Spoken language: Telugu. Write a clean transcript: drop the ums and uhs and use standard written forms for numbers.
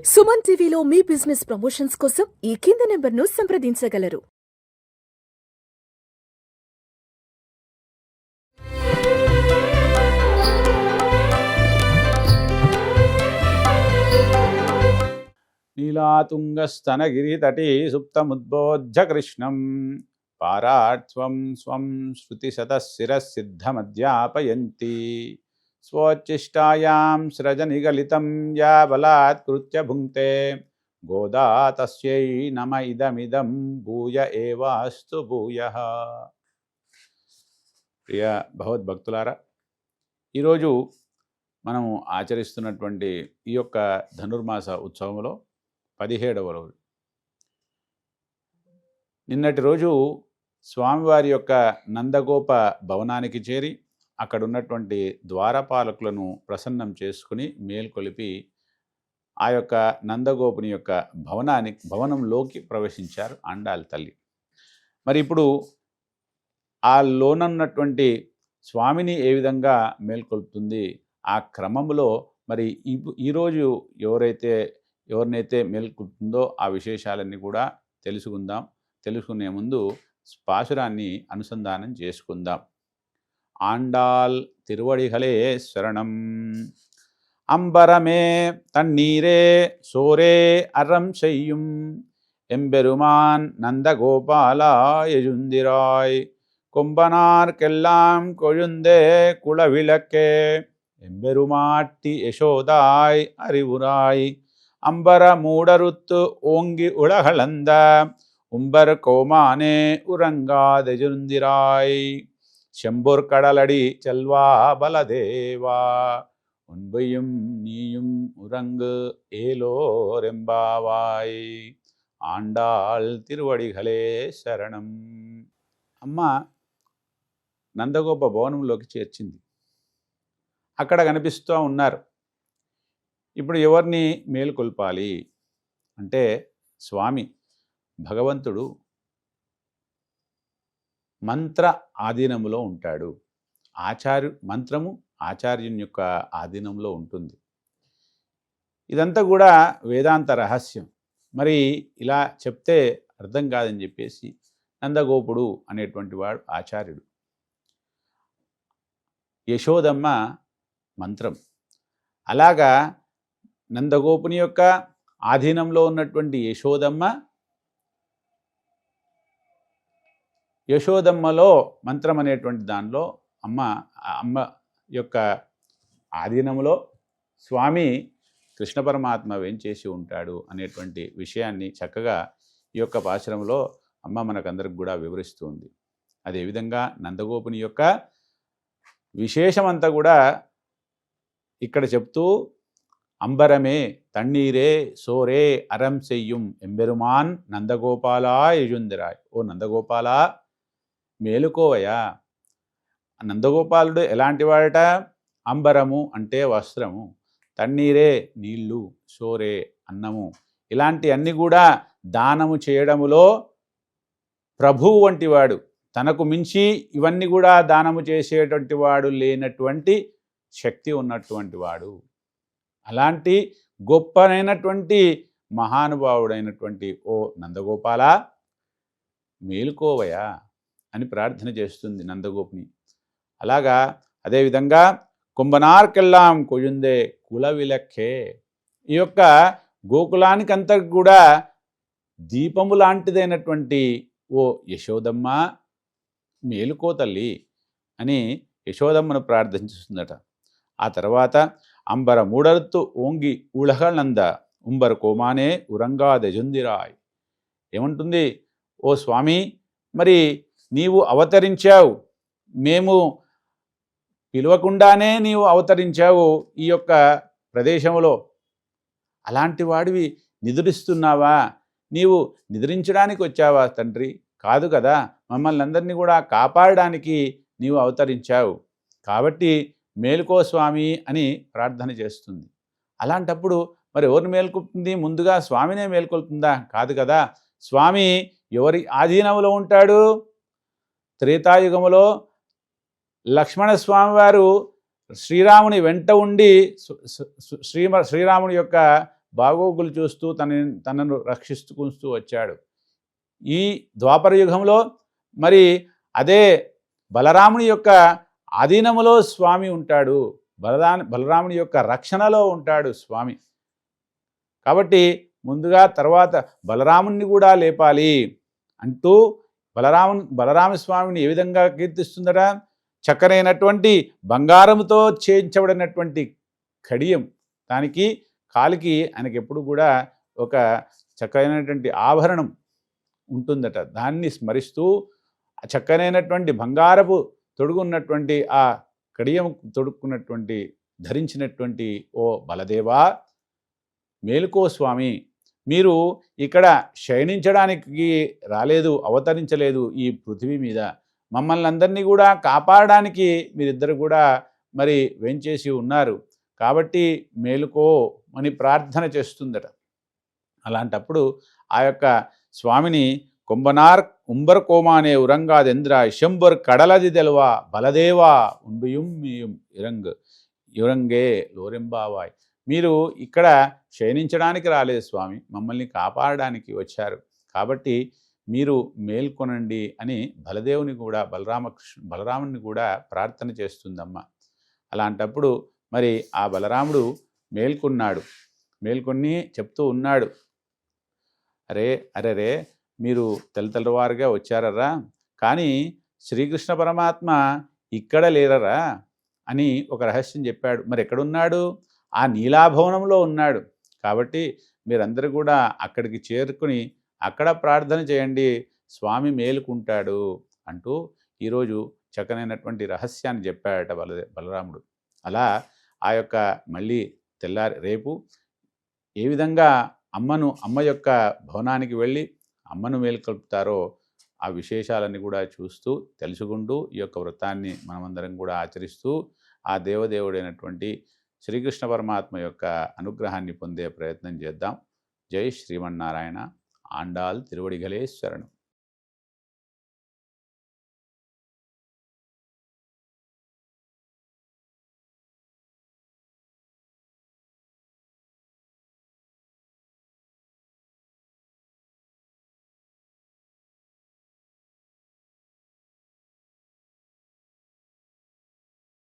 సుమన్ టీవీలో మీ బిజినెస్ ప్రమోషన్స్ కోసం ఈ కింది నెంబర్ను సంప్రదించగలరు. నీలాతుంగస్తనగిరితటీ సుప్తముద్బోధ్య కృష్ణం పారాత్వం స్వం శృతిశతశిరసిద్ధమధ్యాపయంతి స్వోచ్ఛిష్టాయాం సృజనిగలితం యా బలాత్కృత్య భుంక్తే గోదా తస్యై నమ ఇదమిదం భూయ ఏవాస్తు భూయః. ప్రియ భగవద్భక్తులారా, ఈరోజు మనము ఆచరిస్తున్నటువంటి ఈ యొక్క ధనుర్మాస ఉత్సవంలో 17వ రోజు. నిన్నటి రోజు స్వామివారి యొక్క నందగోప భవనానికి చేరి అక్కడ ఉన్నటువంటి ద్వారపాలకులను ప్రసన్నం చేసుకుని మేల్కొలిపి ఆ యొక్క నందగోపుని యొక్క భవనంలోకి ప్రవేశించారు ఆండాళ్ తల్లి. మరి ఇప్పుడు ఆ లోనున్నటువంటి స్వామిని ఏ విధంగా మేల్కొల్పుతుంది, ఆ క్రమంలో మరి ఈరోజు ఎవరినైతే మేల్కొల్పుతుందో ఆ విశేషాలన్నీ కూడా తెలుసుకుందాం. తెలుసుకునే ముందు పాశురాన్ని అనుసంధానం చేసుకుందాం. ఆండాళ్ తిరువడిగలే శరణం. అంబరమే తన్నీరే సోరే అరం செய்யும் எம்பெருமான் நந்தகோபாலா எழுந்திராய் கொம்பனார்க்கெல்லாம் கொழுந்தே குலவிளக்கே எம்பெருமாட்டி யசோதாய் அறிவுராய் அம்பர மூடருத்து ஓங்கி உலகளந்த உம்பர் கோமானே உறங்காதெழுந்திராய் செம்பொர் கடலடி செல்வா பலதேவா உன்பையும் நீயும் உறங்கு ఏలోరెంబావాయ్. ఆండాళ్ తిరువడిగలే శరణం. అమ్మ నందగోప భవనంలోకి చేర్చింది. అక్కడ కనిపిస్తూ ఉన్నారు. ఇప్పుడు ఎవరిని మేలుకొల్పాలి అంటే స్వామి భగవంతుడు మంత్ర ఆధీనములో ఉంటాడు. మంత్రము ఆచార్యుని యొక్క ఆధీనంలో ఉంటుంది. ఇదంతా కూడా వేదాంత రహస్యం. మరి ఇలా చెప్తే అర్థం కాదని చెప్పేసి నందగోపుడు అనేటువంటి వాడు ఆచార్యుడు. యశోదమ్మ మంత్రం. అలాగా నందగోపుని యొక్క ఆధీనంలో ఉన్నటువంటి యశోదమ్మలో మంత్రం అనేటువంటి దానిలో అమ్మ యొక్క ఆధీనంలో స్వామి కృష్ణ పరమాత్మ వేంచేసి ఉంటాడు అనేటువంటి విషయాన్ని చక్కగా ఈ యొక్క పాశురంలో అమ్మ మనకందరికి కూడా వివరిస్తూ ఉంది. అదేవిధంగా నందగోపుని యొక్క విశేషమంతా కూడా ఇక్కడ చెప్తూ అంబరమే తన్నీరే సోరే అరం చెయ్యం ఎంబెరుమాన్ నందగోపాలా యజుందిరాయ్. ఓ నందగోపాలా మేలుకోవయా. నందగోపాలుడు ఎలాంటి వాడట? అంబరము అంటే వస్త్రము, తన్నీరే నీళ్లు, సోరే అన్నము, ఇలాంటి అన్ని కూడా దానము చేయడములో ప్రభువు వంటి వాడు. తనకు మించి ఇవన్నీ కూడా దానము చేసేటువంటి వాడు లేనటువంటి శక్తి ఉన్నటువంటి వాడు. అలాంటి గొప్పనైనటువంటి మహానుభావుడైనటువంటి ఓ నందగోపాల మేలుకోవయా అని ప్రార్థన చేస్తుంది నందగోపుని. అలాగా అదేవిధంగా కుంభనార్కెల్లాం కొయుందే కులవిలక్కే. ఈ యొక్క గోకులానికంతా కూడా దీపము లాంటిదైనటువంటి ఓ యశోదమ్మ మేలుకో తల్లి అని యశోదమ్మను ప్రార్థించుతుందట. ఆ తర్వాత అంబర మూడరుత్తు ఓంగి ఉలహనంద ఉంబర కోమానే ఉరంగాదెజుందిరాయ్. ఏమంటుంది? ఓ స్వామి, మరి నీవు అవతరించావు, మేము పిలవకుండానే నీవు అవతరించావు ఈ యొక్క ప్రదేశంలో. అలాంటి వాడివి నిద్రిస్తున్నావా? నీవు నిద్రించడానికి వచ్చావా తండ్రి? కాదు కదా, మమ్మల్ని అందరినీ కూడా కాపాడడానికి నీవు అవతరించావు. కాబట్టి మేలుకో స్వామి అని ప్రార్థన చేస్తుంది. అలాంటప్పుడు మరి ఎవరిని మేల్కొల్పుతుంది? ముందుగా స్వామినే మేల్కొల్పుతుందా? కాదు కదా. స్వామి ఎవరి ఆధీనంలో ఉంటాడు? త్రేతాయుగములో లక్ష్మణస్వామి వారు శ్రీరాముని వెంట ఉండి శ్రీరాముని యొక్క బాగోగులు చూస్తూ తనను రక్షిస్తూ వచ్చాడు. ఈ ద్వాపర యుగంలో మరి అదే బలరాముని యొక్క ఆధీనములో స్వామి ఉంటాడు, బలరాముని యొక్క రక్షణలో ఉంటాడు స్వామి. కాబట్టి ముందుగా తర్వాత బలరాముని కూడా లేపాలి అంటూ బలరామస్వామిని ఏ విధంగా కీర్తిస్తుందట? చక్కనైనటువంటి బంగారంతో చేయించబడినటువంటి కడియం, దానికి కాలికి ఆయనకి ఎప్పుడు కూడా ఒక చక్కనైనటువంటి ఆభరణం ఉంటుందట. దాన్ని స్మరిస్తూ చక్కనైనటువంటి బంగారపు తొడుగున్నటువంటి ఆ కడియం తొడుక్కున్నటువంటి ధరించినటువంటి ఓ బలదేవా, మేలుకో స్వామి, మీరు ఇక్కడ శయనించడానికి రాలేదు, అవతరించలేదు ఈ పృథివీ మీద. మమ్మల్ని అందరినీ కూడా కాపాడడానికి మీరిద్దరు కూడా మరి వెంచేసి ఉన్నారు. కాబట్టి మేలుకో అని ప్రార్థన చేస్తుందట. అలాంటప్పుడు ఆ యొక్క స్వామిని కొంబనార్ ఉంబర్ కోమానే ఉరంగాదెంద్ర శంబర్ కడలది తెలవా బలదేవా ఉంబియుం ఇరంగే లోరెంబావాయ్, మీరు ఇక్కడ శయనించడానికి రాలేదు స్వామి, మమ్మల్ని కాపాడడానికి వచ్చారు. కాబట్టి మీరు మేల్కొనండి అని బలదేవుని కూడా బలరాముని కూడా ప్రార్థన చేస్తుందమ్మ. అలాంటప్పుడు మరి ఆ బలరాముడు మేల్కొని చెప్తూ ఉన్నాడు, అరే మీరు తెల్లవారుగా వచ్చారరా, కానీ శ్రీకృష్ణ పరమాత్మ ఇక్కడ లేరరా అని ఒక రహస్యం చెప్పాడు. మరి ఎక్కడున్నాడు? ఆ నీలాభవనంలో ఉన్నాడు. కాబట్టి మీరందరూ కూడా అక్కడికి చేరుకుని అక్కడ ప్రార్థన చేయండి, స్వామి మేలుకుంటాడు అంటూ ఈరోజు చక్కనైనటువంటి రహస్యాన్ని చెప్పాడట బలరాముడు. అలా ఆ యొక్క మళ్ళీ రేపు ఏ విధంగా అమ్మ యొక్క భవనానికి వెళ్ళి అమ్మను మేలుకొల్పుతారో ఆ విశేషాలన్నీ కూడా చూస్తూ తెలుసుకుంటూ ఈ యొక్క వ్రతాన్ని మనమందరం కూడా ఆచరిస్తూ ఆ దేవదేవుడైనటువంటి శ్రీకృష్ణ పరమాత్మ యొక్క అనుగ్రహాన్ని పొందే ప్రయత్నం చేద్దాం. జై శ్రీమన్నారాయణ. ఆండాల్ తిరువడిగలే శరణం.